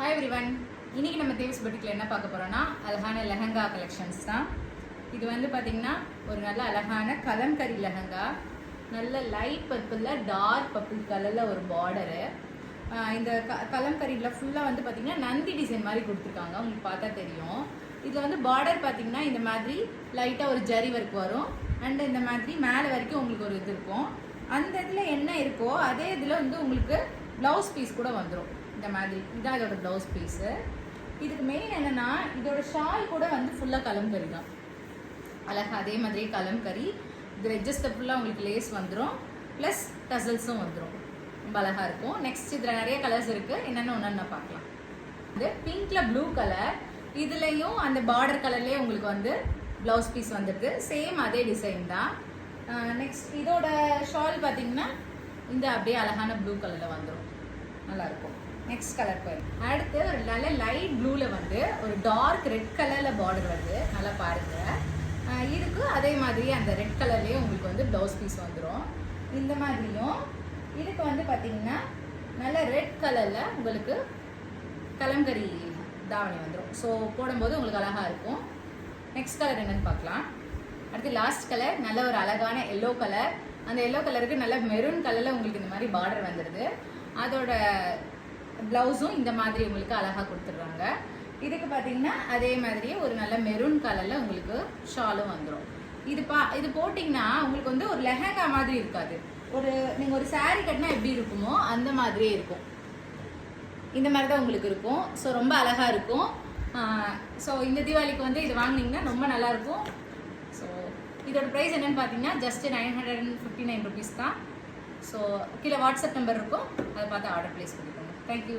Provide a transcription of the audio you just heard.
Hi everyone. இன்றைக்கி நம்ம தேவ்ஸ் பொட்டிக்கில் என்ன பார்க்க போகிறோன்னா அழகான லெஹங்கா கலெக்ஷன்ஸ் தான். இது வந்து பார்த்திங்கன்னா ஒரு நல்ல அழகான கலம்கரி லெஹங்கா, நல்ல லைட் பர்பிளில் டார்க் பர்பிள் கலரில் ஒரு பார்டரு. இந்த கலம்கரியில் ஃபுல்லாக வந்து பார்த்திங்கன்னா நந்தி டிசைன் மாதிரி கொடுத்துருக்காங்க, உங்களுக்கு பார்த்தா தெரியும். இதில் வந்து பார்டர் பார்த்திங்கன்னா இந்த மாதிரி லைட்டாக ஒரு ஜரி ஒர்க் வரும். அண்ட் இந்த மாதிரி மேலே வரைக்கும் உங்களுக்கு ஒரு இது இருக்கும். அந்த இதில் என்ன இருக்கோ அதே இதில் வந்து உங்களுக்கு ப்ளவுஸ் பீஸ் கூட வந்துடும். இந்த மாதிரி இதான் இதோட ப்ளவுஸ் பீஸு. இதுக்கு மெயின் என்னென்னா இதோட ஷால் கூட வந்து ஃபுல்லாக கலம்கரி தான், அழகாக அதே மாதிரி கலம்கரி. இதில் எட்ஜஸ்ட்டில் ஃபுல்லாக உங்களுக்கு லேஸ் வந்துடும், ப்ளஸ் டசல்ஸும் வந்துடும். ரொம்ப அழகாக இருக்கும். நெக்ஸ்ட் இதில் நிறைய கலர்ஸ் இருக்குது, என்னென்ன ஒன்று பார்க்கலாம். இது பிங்க்கில் ப்ளூ கலர், இதுலேயும் அந்த பார்டர் கலர்லேயே உங்களுக்கு வந்து ப்ளவுஸ் பீஸ் வந்துடுது. சேம் அதே டிசைன் தான். நெக்ஸ்ட் இதோட ஷால் பார்த்தீங்கன்னா இந்த அப்படியே அழகான ப்ளூ கலரில் வந்துடும், நல்லாயிருக்கும். நெக்ஸ்ட் கலர் பாருங்க. அடுத்து ஒரு நல்ல லைட் ப்ளூவில் வந்து ஒரு டார்க் ரெட் கலரில் பார்டர் வருது, நல்லா பாருங்கள். இதுக்கு அதே மாதிரி அந்த ரெட் கலர்லேயே உங்களுக்கு வந்து ப்ளவுஸ் பீஸ் வந்துடும். இந்த மாதிரியும் இதுக்கு வந்து பார்த்தீங்கன்னா நல்ல ரெட் கலரில் உங்களுக்கு கலம்கரி தாவணி வந்துடும். ஸோ போடும்போது உங்களுக்கு அழகாக இருக்கும். நெக்ஸ்ட் கலர் என்னென்னு பார்க்கலாம். அடுத்து லாஸ்ட் கலர் நல்ல ஒரு அழகான எல்லோ கலர். அந்த எல்லோ கலருக்கு நல்ல மெரூன் கலரில் உங்களுக்கு இந்த மாதிரி பார்டர் வந்துடுது. அதோட ப்ளவுஸும் இந்த மாதிரி உங்களுக்கு அழகாக கொடுத்துட்றாங்க. இதுக்கு பார்த்தீங்கன்னா அதே மாதிரியே ஒரு நல்ல மெரூன் கலரில் உங்களுக்கு ஷாலும் வந்துடும். இது போட்டிங்கன்னா உங்களுக்கு வந்து ஒரு லெஹங்கா மாதிரி இருக்காது, ஒரு நீங்கள் ஒரு சாரீ கட்டினா எப்படி இருக்குமோ அந்த மாதிரியே இருக்கும். இந்த மாதிரி தான் உங்களுக்கு இருக்கும். ஸோ ரொம்ப அழகாக இருக்கும். ஸோ இந்த தீபாவளிக்கு வந்து இது வாங்கினீங்கன்னா ரொம்ப நல்லாயிருக்கும். ஸோ இதோட ப்ரைஸ் என்னென்னு பார்த்தீங்கன்னா ஜஸ்ட் 959 ருபீஸ் தான். ஸோ கீழே வாட்ஸ்அப் நம்பர் இருக்கும், அதை பார்த்து ஆர்டர் ப்ளேஸ் பண்ணிக்கோங்க. தேங்க்யூ.